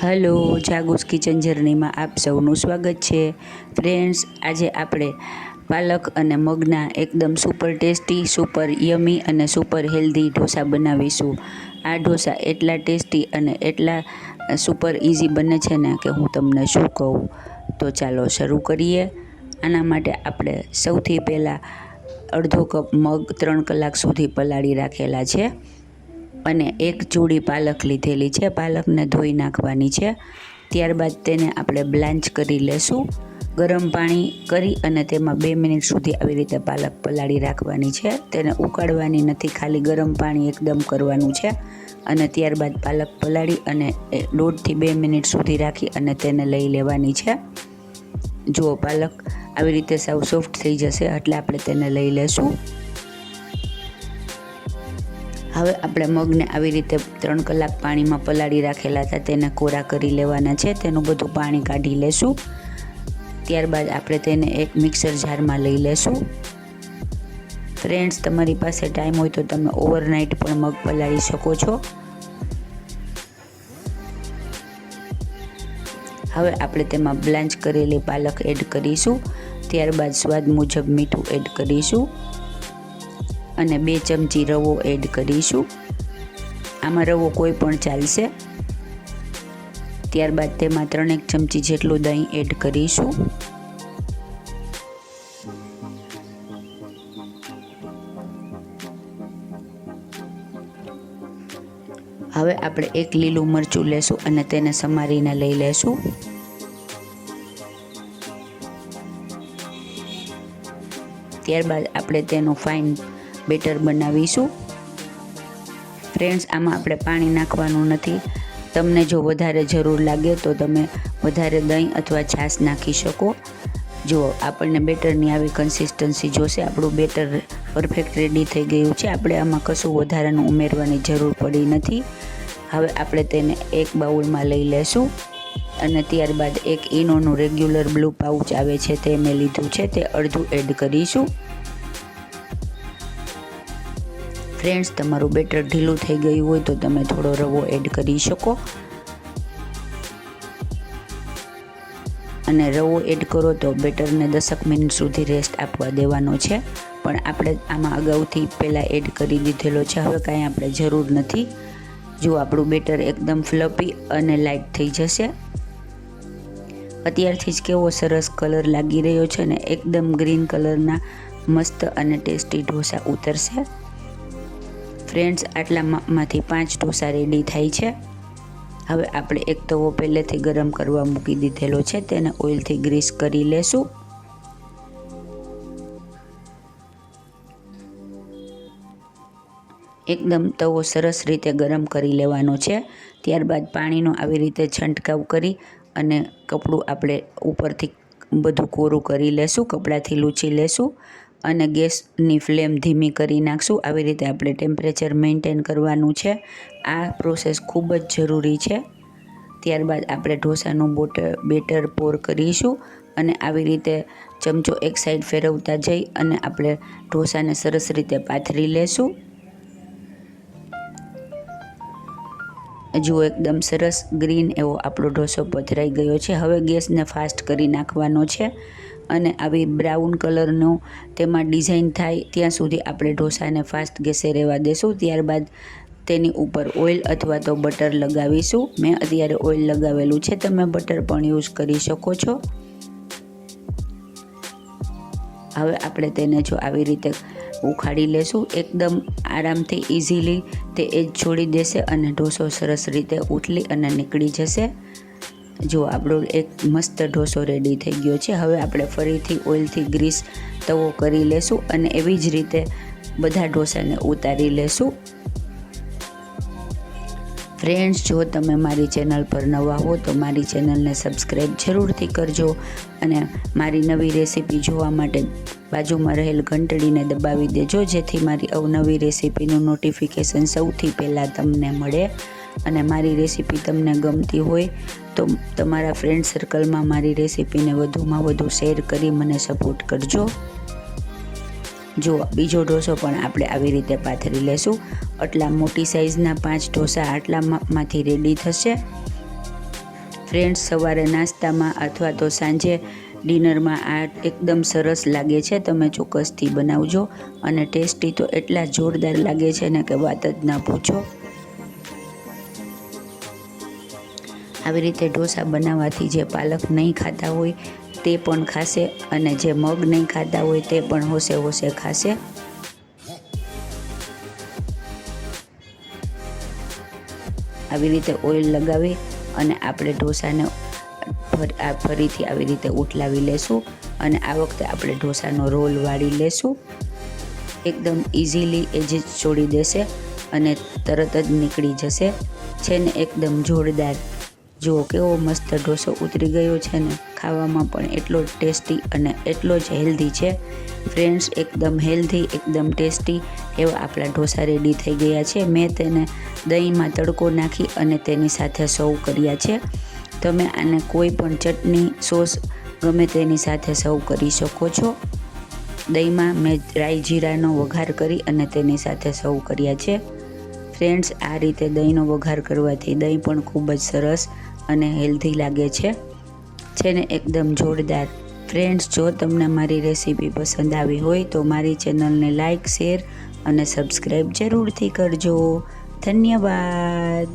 Hello, જાગુસ kitchen જર્નીમાં આપ સૌનું સ્વાગત છે. ફ્રેન્ડ્સ, આજે આપણે પાલક અને મગના એકદમ સુપર ટેસ્ટી, સુપર યમી અને સુપર હેલ્ધી ઢોસા બનાવીશું. આ ઢોસા એટલા ટેસ્ટી અને એટલા સુપર ઇઝી બને છે ને કે હું તમને શું કહું. તો ચાલો શરૂ કરીએ. આના માટે આપણે સૌથી પહેલાં અડધો કપ મગ 3 કલાક સુધી પલાળી રાખેલા છે અને એક ચૂડી પાલક લીધેલી છે. પાલકને ધોઈ નાખવાની છે. ત્યારબાદ તેને આપણે બ્લાન્ચ કરી લેશું. ગરમ પાણી કરી અને તેમાં 2 મિનિટ સુધી આવી રીતે પાલક પલાળી રાખવાની છે. તેને ઉકાળવાની નથી, ખાલી ગરમ પાણી એકદમ કરવાનું છે. અને ત્યારબાદ પાલક પલાળી અને 1.5 થી 2 મિનિટ સુધી રાખી અને તેને લઈ લેવાની છે. જુઓ, પાલક આવી રીતે સાવ સોફ્ટ થઈ જશે એટલે આપણે તેને લઈ લેશું. હવે આપણે મગને આવી રીતે 3 કલાક પાણીમાં પલાળી રાખેલા હતા, તેને કોરા કરી લેવાના છે. તેનું બધું પાણી કાઢી લેશું. ત્યારબાદ આપણે તેને એક મિક્સર જારમાં લઈ લેશું. ફ્રેન્ડ્સ, તમારી પાસે ટાઈમ હોય તો તમે ઓવરનાઇટ પણ મગ પલાળી શકો છો. હવે આપણે તેમાં બ્લાન્ચ કરેલી પાલક એડ કરીશું. ત્યારબાદ સ્વાદ મુજબ મીઠું એડ કરીશું અને 2 ચમચી રવો એડ કરીશું. આમાં રવો કોઈ પણ ચાલશે. ત્યારબાદ તેમાં 3 ચમચી જેટલું દહીં એડ કરીશું. હવે આપણે 1 લીલું મરચું લેશું અને તેને સમારીને લઈ લેશું. ત્યારબાદ આપણે તેનું ફાઇન બેટર બનાવીશું. ફ્રેન્ડ્સ, આમાં આપણે પાણી નાખવાનું નથી. તમને જો વધારે જરૂર લાગે તો તમે વધારે દહીં અથવા છાશ નાખી શકો. જુઓ, આપણને બેટરની આવી કન્સિસ્ટન્સી જોશે. આપણું બેટર પરફેક્ટ રેડી થઈ ગયું છે. આપણે આમાં કશું વધારાનું ઉમેરવાની જરૂર પડી નથી. હવે આપણે તેને એક બાઉલમાં લઈ લેશું અને ત્યારબાદ એક ઈનોનું રેગ્યુલર બ્લુ પાઉચ આવે છે તે મેં લીધું છે, તે અડધું એડ કરીશું. ફ્રેન્ડ્સ, તમારું બેટર ઢીલું થઈ ગયું હોય તો તમે થોડો રવો એડ કરી શકો. અને રવો એડ કરો તો બેટરને 10 મિનિટ સુધી રેસ્ટ આપવા દેવાનો છે. પણ આપણે આમાં અગાઉથી પહેલાં એડ કરી દીધેલો છે, હવે કાંઈ આપણે જરૂર નથી. જો આપણું બેટર એકદમ ફ્લફી અને લાઇટ થઈ જશે. અત્યારથી જ કેવો સરસ કલર લાગી રહ્યો છે ને, એકદમ ગ્રીન કલરના મસ્ત અને ટેસ્ટી ઢોસા ઉતરશે. ફ્રેન્ડ્સ, આટલામાંથી 5 ઢોસા રેડી થાય છે. હવે આપણે એક તવો પહેલેથી ગરમ કરવા મૂકી દીધેલો છે, તેને ઓઇલથી ગ્રીસ કરી લેશું. એકદમ તવો સરસ રીતે ગરમ કરી લેવાનો છે. ત્યારબાદ પાણીનો આવી રીતે છંટકાવ કરી અને કપડું આપણે ઉપરથી બધું કોરું કરી લેશું, કપડાથી લૂછી લેશું અને ગેસની ફ્લેમ ધીમી કરી નાખશું. આવી રીતે આપણે ટેમ્પરેચર મેન્ટેન કરવાનું છે. આ પ્રોસેસ ખૂબ જ જરૂરી છે. ત્યારબાદ આપણે ઢોસાનું બેટર પોર કરીશું અને આવી રીતે ચમચો એક સાઈડ ફેરવતા જઈ અને આપણે ઢોસાને સરસ રીતે પાથરી લેશું. જુઓ, એકદમ સરસ ગ્રીન એવો આપણો ઢોસો પથરાઈ ગયો છે. હવે ગેસને ફાસ્ટ કરી નાખવાનો છે અને આવી બ્રાઉન કલરનો તેમાં ડિઝાઇન થાય ત્યાં સુધી આપણે ઢોસાને ફાસ્ટ ગેસે રહેવા દેશું. ત્યારબાદ તેની ઉપર ઓઇલ અથવા તો બટર લગાવીશું. મેં અત્યારે ઓઇલ લગાવેલું છે, તમે બટર પણ યુઝ કરી શકો છો. હવે આપણે તેને જો આવી રીતે ઉખાડી લેશું. એકદમ આરામથી ઇઝીલી તે એજ છોડી દેશે અને ઢોસો સરસ રીતે ઉથલી અને નીકળી જશે. જો આપણો એક મસ્ત ઢોસો રેડી થઈ ગયો છે. હવે આપણે ફરીથી ઓઇલથી ગ્રીસ તવો કરી લેશું અને એવી જ રીતે બધા ઢોસાને ઉતારી લેશું. ફ્રેન્ડ્સ, જો તમે મારી ચેનલ પર નવા હો તો મારી ચેનલને સબસ્ક્રાઈબ જરૂરથી કરજો અને મારી નવી રેસીપી જોવા માટે બાજુમાં રહેલ ઘંટડીને દબાવી દેજો, જેથી મારી અવનવી રેસીપીનું નોટિફિકેશન સૌથી પહેલાં તમને મળે. અને મારી રેસીપી તમને ગમતી હોય તો તમારા ફ્રેન્ડ સર્કલમાં મારી રેસીપીને વધુમાં વધુ શેર કરી મને સપોર્ટ કરજો. જો બીજો ઢોસો પણ આપણે આવી રીતે પાથરી લેશું. આટલા મોટી સાઇઝના 5 ઢોસા આટલામાંથી રેડી થશે. ફ્રેન્ડ્સ, સવારે નાસ્તામાં અથવા તો સાંજે ડિનરમાં આ એકદમ સરસ લાગે છે. તમે ચોક્કસથી બનાવજો અને ટેસ્ટી તો એટલા જોરદાર લાગે છે ને કે વાત જ ના પૂછો. આવી રીતે ઢોસા બનાવવાથી જે પાલક નહીં ખાતા હોય તે પણ ખાશે અને જે મગ નહીં ખાતા હોય તે પણ હોશે હોશે ખાશે. આવી રીતે ઓઇલ લગાવી અને આપણે ઢોસાને ફરીથી આવી રીતે ઉઠલાવી લેશું અને આ વખતે આપણે ઢોસાનો રોલ વાળી લેશું. એકદમ ઇઝીલી એ જ છોડી દેશે અને તરત જ નીકળી જશે. છે ને એકદમ જોરદાર. જુઓ કેવો મસ્ત ઢોસો ઉતરી ગયો છે ને. ખાવામાં પણ એટલો જ ટેસ્ટી અને એટલો જ હેલ્ધી છે. ફ્રેન્ડ્સ, એકદમ હેલ્ધી, એકદમ ટેસ્ટી એવા આપણા ઢોસા રેડી થઈ ગયા છે. મેં તેને દહીંમાં તડકો નાખી અને તેની સાથે સર્વ કર્યા છે. તમે આને કોઈ પણ ચટણી, સોસ ગમે તેની સાથે સર્વ કરી શકો છો. દહીંમાં મેં રાઈ જીરાનો વઘાર કરી અને તેની સાથે સર્વ કર્યા છે. ફ્રેન્ડ્સ, આ રીતે દહીંનો વઘાર કરવાથી દહીં પણ ખૂબ જ સરસ અને હેલ્ધી લાગે છે ને એકદમ જોરદાર. ફ્રેન્ડ્સ, જો તમને મારી રેસીપી પસંદ આવી હોય તો મારી ચેનલને લાઇક, શેર અને સબસ્ક્રાઈબ જરૂરથી કરજો. ધન્યવાદ.